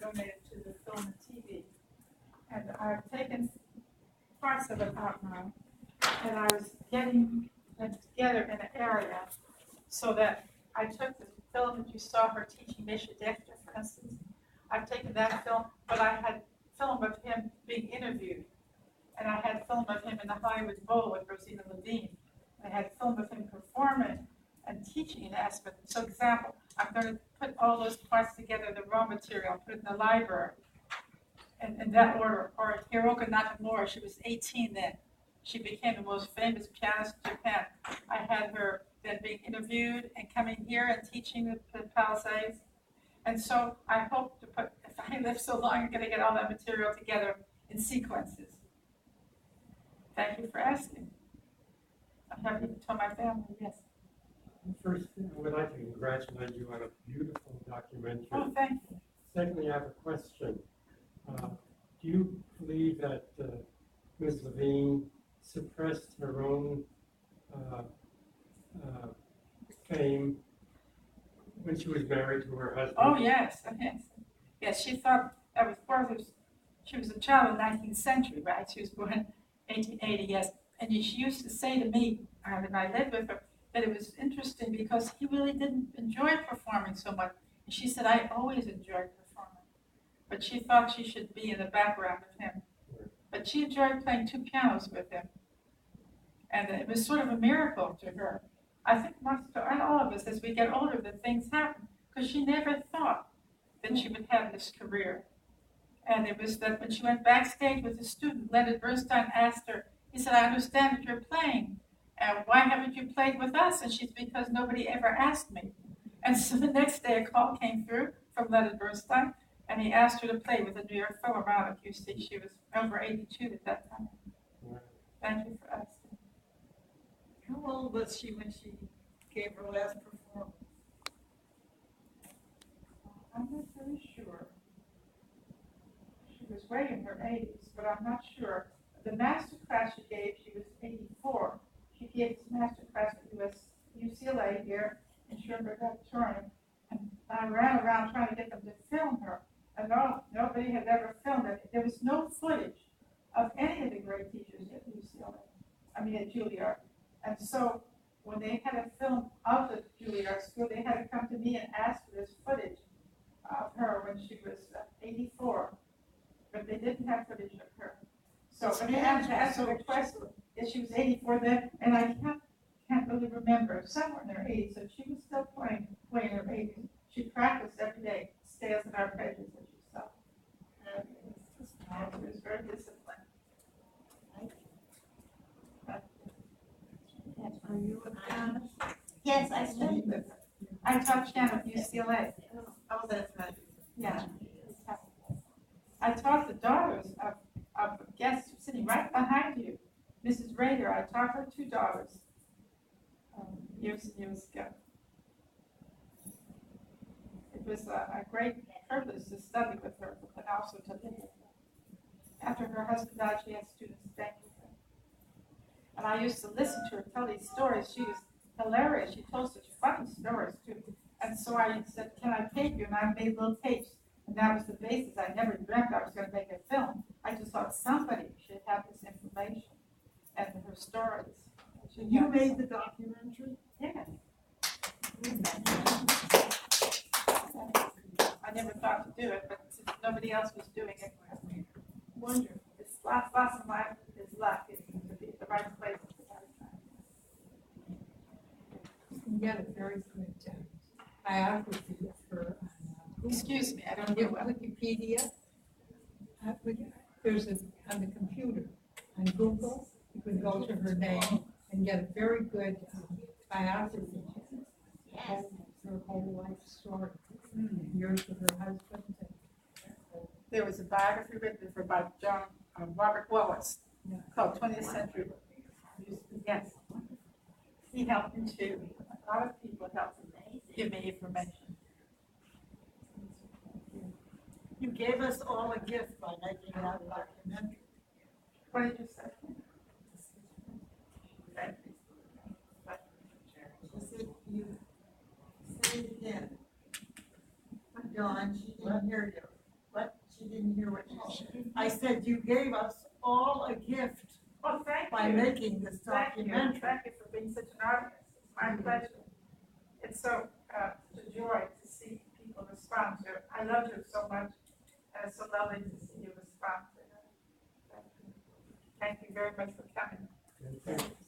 donated to the film and TV. And I've taken parts of it out now, and I was getting them together in an area so that I took the film that you saw her teaching Misha Dexter, for instance. I've taken that film, but I had film of him being interviewed, and I had film of him in the Hollywood Bowl with Rosina Levine. I had film of him performing and teaching in Aspen. So, example, I'm going to put all those parts together, the raw material, put it in the library, in that order. Or Hiroka Nakamura, she was 18 then. She became the most famous pianist in Japan. I had her then being interviewed and coming here and teaching the Palisades. And so I hope to put, if I live so long, I'm going to get all that material together in sequences. Thank you for asking. I'm happy to tell my family, yes. First, I would like to congratulate you on a beautiful documentary. Oh, thank you. Secondly, I have a question. Do you believe that Ms. Levine suppressed her own fame when she was married to her husband? Oh, yes, yes. Yes, she thought that was part of, she was a child of the 19th century, right? She was born in 1880, yes. And she used to say to me, when I lived with her, that it was interesting because he really didn't enjoy performing so much. And she said, I always enjoyed performing. But she thought she should be in the background of him. But she enjoyed playing two pianos with him. And it was sort of a miracle to her. I think and all of us, as we get older, that things happen. Because she never thought that she would have this career. And it was that when she went backstage with a student, Leonard Bernstein asked her, he said, I understand that you're playing. Why haven't you played with us? And she's, because nobody ever asked me. And so the next day a call came through from Leonard Bernstein, and he asked her to play with the New York Philharmonic. You see, she was over 82 at that time. Thank you for asking. How old was she when she gave her last performance? I'm not very sure. She was way in her 80s, but I'm not sure. The master class she gave, she was 84. She gave this master class at UCLA here in Schoenberg Auditorium, and I ran around trying to get them to film her. And nobody had ever filmed it. There was no footage of any of the great teachers at UCLA. I mean, at Juilliard. And so when they had a film of the Juilliard School, they had to come to me and ask for this footage of her when she was 84. But they didn't have footage of her. So when they had to answer the question, if she was 84 then, and I can't really remember, somewhere in her 80s, so she was still playing in her 80s. She practiced every day, scales and arpeggios, as you saw. She was very disciplined. Are you a pianist? Yes, I studied with her. I taught piano at UCLA. Oh, that's right. Yeah. I taught the daughters of guests sitting right behind you. Mrs. Rader, I taught her two daughters years and years ago. It was a great privilege to study with her, but also to live with her. After her husband died, she had students staying with her. And I used to listen to her tell these stories. She was hilarious. She told such funny stories, too. And so I said, can I tape you? And I made little tapes. And that was the basis. I never dreamt I was going to make a film. I just thought somebody should have this information and her stories. So you made the documentary? Yes. I never thought to do it, but since nobody else was doing it, Wonderful. it's lots of life is luck. It's to be at the right place at the right time. You can get a very good biography of her on Excuse me, I don't your know well. Wikipedia. There's on the computer, on Google, you can go to her name and get a very good biography of her whole life story. Years with her husband. There was a biography written for by Robert Wallace called 20th Century. Yes. He helped me too. A lot of people helped give me information. You gave us all a gift by making that documentary. What did you say? Thank you. She said, you say it again. Dawn, she didn't hear you. didn't hear what you said. I said you gave us all a gift Oh, thank by you. making this Thank you. documentary. Thank you for being such an artist. It's my pleasure. It's so, a joy to see people respond to it. I love you so much, and it's so lovely to see you respond to it. Thank you very much for coming. Thank you.